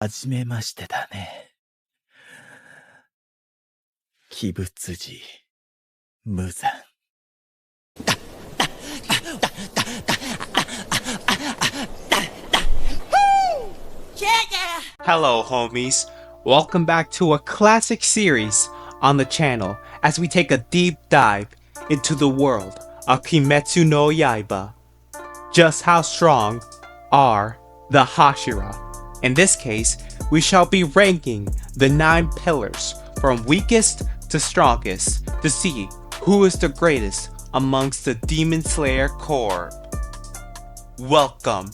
はじめましてだね。鬼物児、無惨。Hello homies, welcome back to a classic series on the channel as we take a deep dive into the world of Kimetsu no Yaiba. Just how strong are the Hashira? In this case, we shall be ranking the 9 pillars from weakest to strongest to see who is the greatest amongst the Demon Slayer Corps. Welcome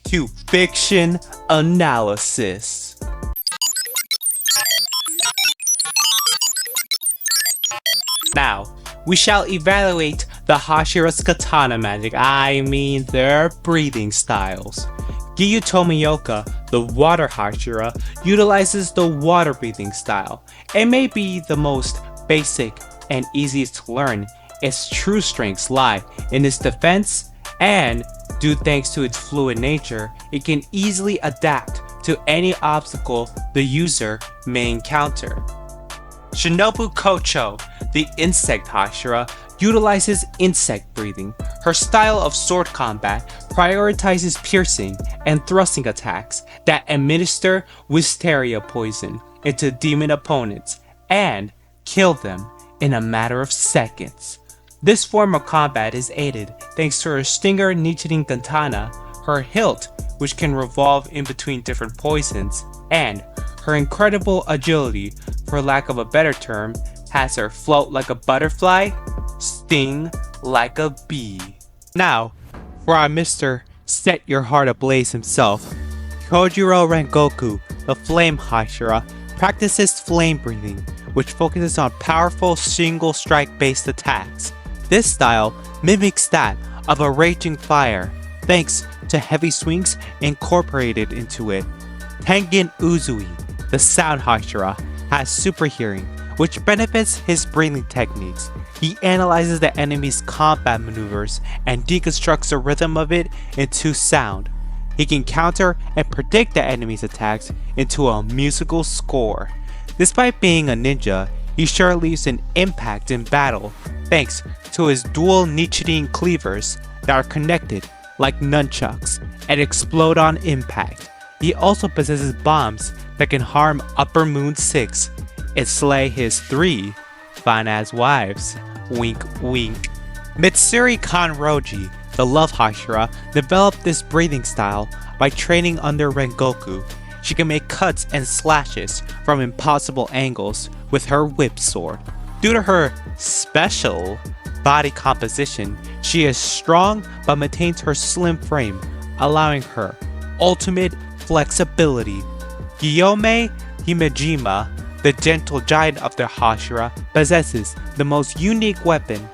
to Fiction Analysis. Now, we shall evaluate the Hashira's katana magic, I mean their breathing styles. Giyu Tomioka, the water Hashira, utilizes the water breathing style. It may be the most basic and easiest to learn. Its true strengths lie in its defense, and due thanks to its fluid nature, it can easily adapt to any obstacle the user may encounter. Shinobu Kocho, the insect Hashira, utilizes insect breathing. Her style of sword combat prioritizes piercing and thrusting attacks that administer wisteria poison into demon opponents and kill them in a matter of seconds. This form of combat is aided thanks to her stinger Nichirin katana, her hilt which can revolve in between different poisons, and her incredible agility, for lack of a better term, has her float like a butterfly, sting like a bee. Now, for our Mr. Set Your Heart Ablaze himself, Kojiro Rengoku, the Flame Hashira, practices flame breathing, which focuses on powerful single strike based attacks. This style mimics that of a raging fire, thanks to heavy swings incorporated into it. Tengen Uzui, the Sound Hashira, has super hearing, which benefits his breathing techniques. He analyzes the enemy's combat maneuvers and deconstructs the rhythm of it into sound. He can counter and predict the enemy's attacks into a musical score. Despite being a ninja, he sure leaves an impact in battle thanks to his dual Nichirin cleavers that are connected like nunchucks and explode on impact. He also possesses bombs that can harm Upper Moon 6 and slay his 3 fine-ass wives. Wink wink. Mitsuri Kanroji, the Love Hashira, developed this breathing style by training under Rengoku. She can make cuts and slashes from impossible angles with her whip sword. Due to her special body composition, she is strong but maintains her slim frame, allowing her ultimate flexibility. Guillaume Himejima, the gentle giant of the Hashira, possesses the most unique weapon,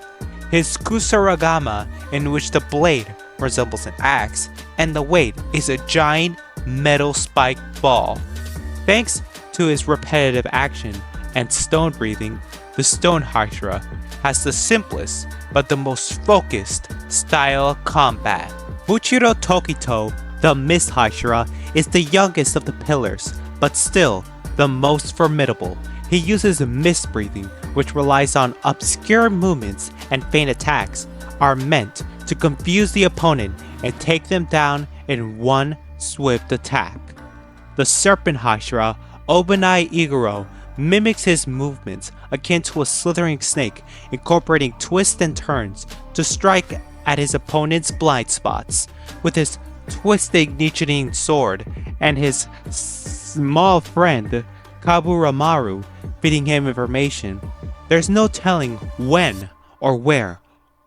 his Kusaragama, in which the blade resembles an axe and the weight is a giant metal spiked ball. Thanks to his repetitive action and stone breathing, the Stone Hashira has the simplest but the most focused style of combat. Buchiro Tokito, the Mist Hashira, is the youngest of the pillars, but still the most formidable. He uses mist breathing, which relies on obscure movements and feint attacks, are meant to confuse the opponent and take them down in one swift attack. The Serpent Hashira, Obanai Iguro, mimics his movements akin to a slithering snake, incorporating twists and turns to strike at his opponent's blind spots. With his twisting Nichirin sword and his small friend Kaburamaru feeding him information, there's no telling when or where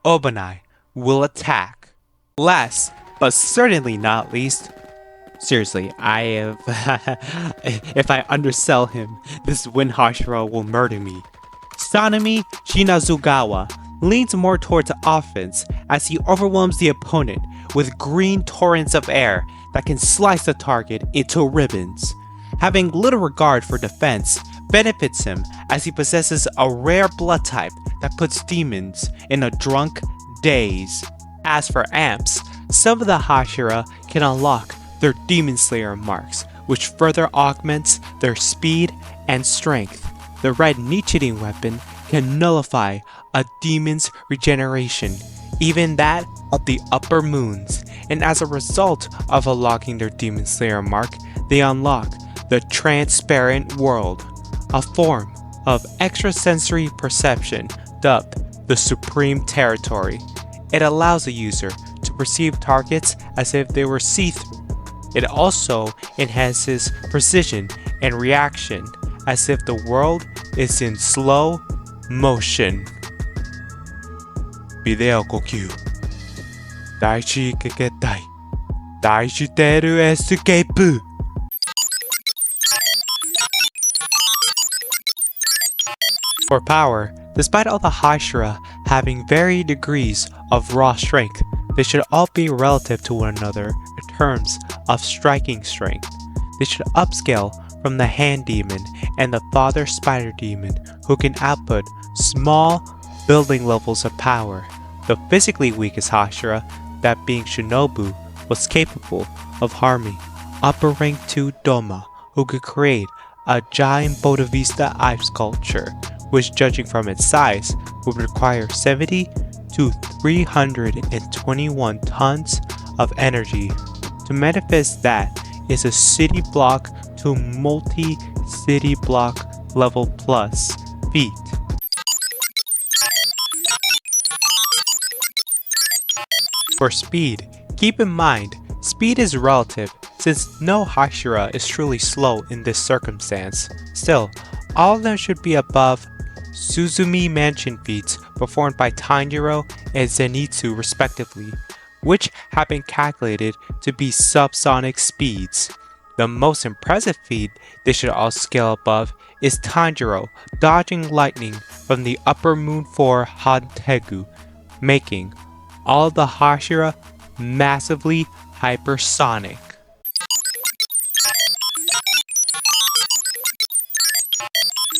Obanai will attack. Last, but certainly not least, seriously, if I undersell him, this Wind Hashira will murder me. Sanemi Shinazugawa leans more towards offense as he overwhelms the opponent with green torrents of air that can slice the target into ribbons. Having little regard for defense benefits him as he possesses a rare blood type that puts demons in a drunk daze. As for amps, some of the Hashira can unlock their Demon Slayer marks, which further augments their speed and strength. The red Nichirin weapon can nullify a demon's regeneration, even that of the upper moons, and as a result of unlocking their Demon Slayer mark, they unlock the Transparent World, a form of extrasensory perception dubbed the Supreme Territory. It allows a user to perceive targets as if they were see-through. It also enhances precision and reaction as if the world is in slow motion. Video 呼吸大事けけたい大してるエスケープ For power, despite all the Hashira having varying degrees of raw strength, they should all be relative to one another in terms of striking strength. They should upscale from the Hand Demon and the Father Spider Demon, who can output small building levels of power. The physically weakest Hashira, that being Shinobu, was capable of harming upper rank 2 Doma, who could create a giant Bodavista ice sculpture, which judging from its size would require 70 to 321 tons of energy. To manifest that is a city block to multi-city block level plus feat. For speed, keep in mind, speed is relative since no Hashira is truly slow in this circumstance. Still, all of them should be above Suzumi Mansion feats performed by Tanjiro and Zenitsu respectively, which have been calculated to be subsonic speeds. The most impressive feat they should all scale above is Tanjiro dodging lightning from the Upper Moon 4 Hantegu, making all of the Hashira massively hypersonic.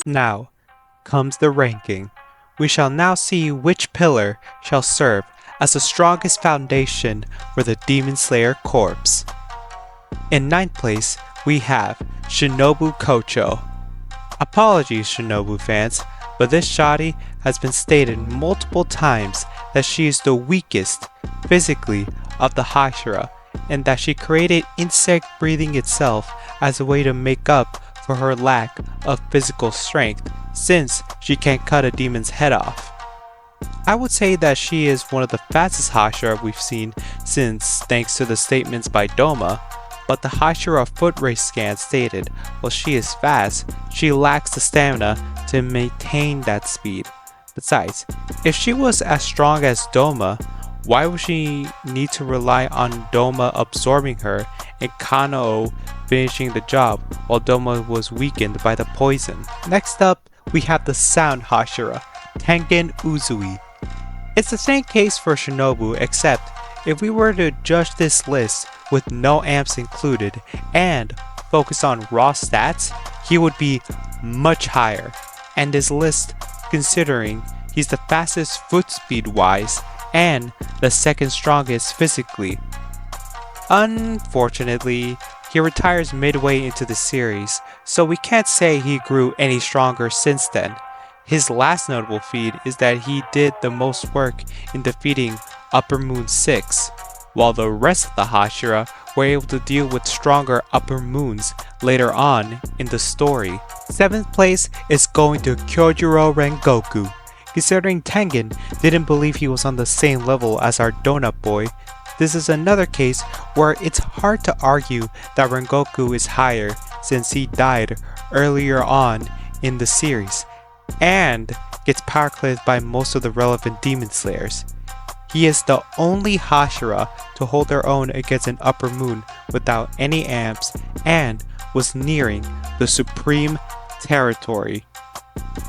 Now comes the ranking. We shall now see which pillar shall serve as the strongest foundation for the Demon Slayer corpse. In 9th place, we have Shinobu Kocho. Apologies Shinobu fans, but this shoddy has been stated multiple times that she is the weakest physically of the Hashira, and that she created insect breathing itself as a way to make up for her lack of physical strength, since she can't cut a demon's head off. I would say that she is one of the fastest Hashira we've seen since, thanks to the statements by Doma, but the Hashira foot race scan stated while she is fast, she lacks the stamina to maintain that speed. Besides, if she was as strong as Doma, why would she need to rely on Doma absorbing her and Kanao finishing the job while Doma was weakened by the poison? Next up, we have the Sound Hashira, Tengen Uzui. It's the same case for Shinobu, except if we were to judge this list with no amps included and focus on raw stats, he would be much higher, and this list considering he's the fastest foot speed wise and the second strongest physically. Unfortunately, he retires midway into the series, so we can't say he grew any stronger since then. His last notable feat is that he did the most work in defeating Upper Moon 6, while the rest of the Hashira were able to deal with stronger Upper Moons later on in the story. 7th place is going to Kyojuro Rengoku. Considering Tengen didn't believe he was on the same level as our donut boy, this is another case where it's hard to argue that Rengoku is higher since he died earlier on in the series and gets power cleared by most of the relevant Demon Slayers. He is the only Hashira to hold their own against an Upper Moon without any amps and was nearing the Supreme Territory.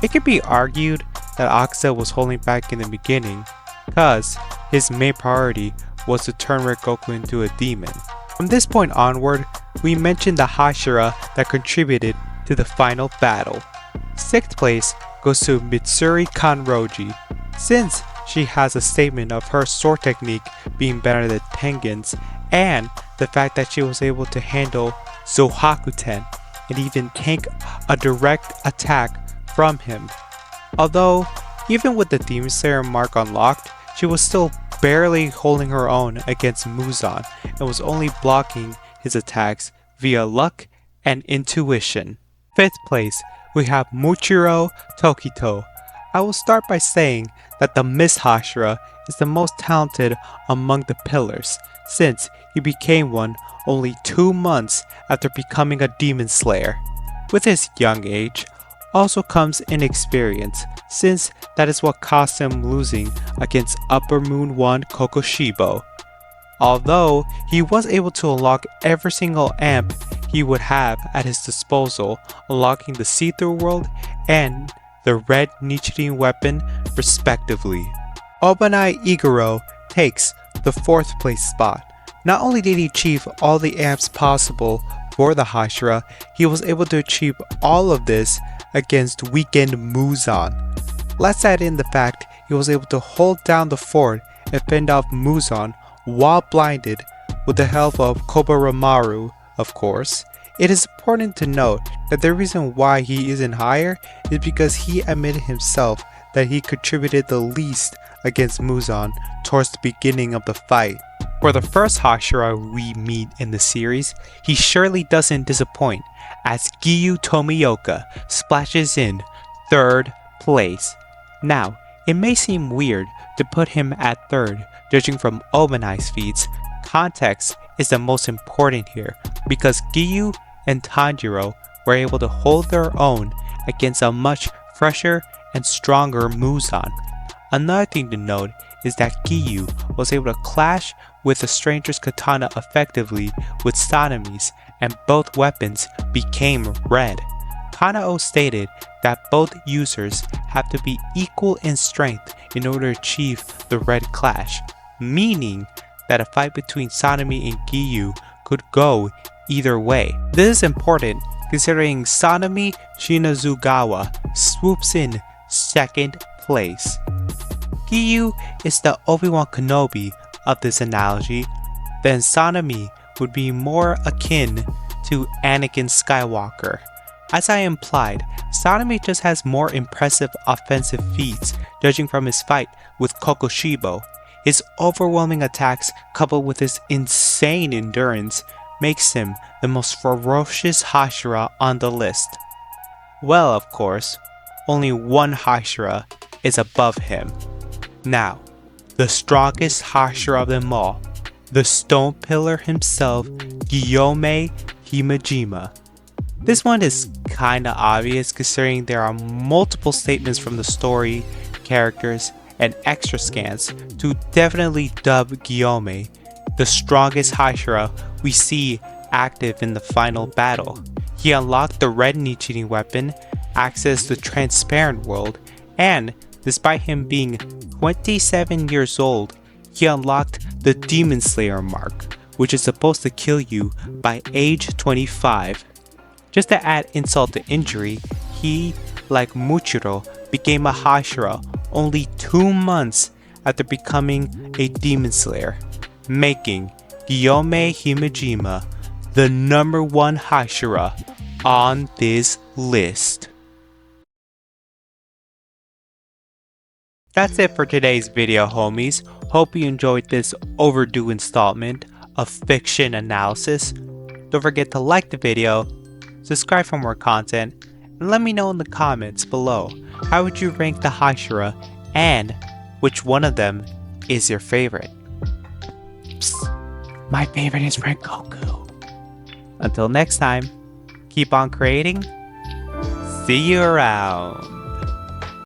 It could be argued that Akusa was holding back in the beginning, cause his main priority was to turn Rengoku into a demon. From this point onward, we mentioned the Hashira that contributed to the final battle. 6th place goes to Mitsuri Kanroji. Since she has a statement of her sword technique being better than Tengen's, and the fact that she was able to handle Zohakuten and even tank a direct attack from him. Although, even with the Demon Slayer mark unlocked, she was still barely holding her own against Muzan and was only blocking his attacks via luck and intuition. 5th place, we have Muchiro Tokito. I will start by saying that the Miss Hashira is the most talented among the pillars, since he became one only 2 months after becoming a Demon Slayer. With his young age, also comes inexperience, since that is what cost him losing against Upper Moon 1 Kokoshibo. Although he was able to unlock every single amp he would have at his disposal, unlocking the See-Through World and the Red Nichiren weapon respectively. Obanai Iguro takes the 4th place spot. Not only did he achieve all the amps possible for the Hashira, he was able to achieve all of this against weakened Muzan. Let's add in the fact he was able to hold down the fort and fend off Muzan while blinded with the help of Kobaramaru, of course. It is important to note that the reason why he isn't higher is because he admitted himself that he contributed the least against Muzan towards the beginning of the fight. For the first Hashira we meet in the series, he surely doesn't disappoint, as Giyu Tomioka splashes in 3rd place. Now, it may seem weird to put him at 3rd, judging from Obanai's feats. Context is the most important here, because Giyu and Tanjiro were able to hold their own against a much fresher and stronger Muzan. Another thing to note is that Giyu was able to clash with the stranger's katana effectively with Sanemi's, and both weapons became red. Kanao stated that both users have to be equal in strength in order to achieve the red clash, meaning that a fight between Sanemi and Giyu could go either way. This is important considering Sanemi Shinazugawa swoops in 2nd place. Giyu is the Obi-Wan Kenobi of this analogy, then Sanemi would be more akin to Anakin Skywalker. As I implied, Sanemi just has more impressive offensive feats, judging from his fight with Kokoshibo. His overwhelming attacks coupled with his insane endurance makes him the most ferocious Hashira on the list. Well, of course, only one Hashira is above him. Now, the strongest Hashira of them all, the stone pillar himself, Gyome Himejima. This one is kinda obvious considering there are multiple statements from the story, characters, and extra scans to definitely dub Gyome the strongest Hashira we see active in the final battle. He unlocked the Red Nichiren weapon, accessed the Transparent World, and despite him being 27 years old, he unlocked the Demon Slayer mark, which is supposed to kill you by age 25. Just to add insult to injury, he, like Muchiro, became a Hashira only 2 months after becoming a Demon Slayer, making Gyome Himejima the number 1 Hashira on this list. That's it for today's video, homies. Hope you enjoyed this overdue installment of fiction analysis. Don't forget to like the video, subscribe for more content, and let me know in the comments below how would you rank the Hashira and which one of them is your favorite. Psst, my favorite is Rengoku. Until next time, keep on creating. See you around.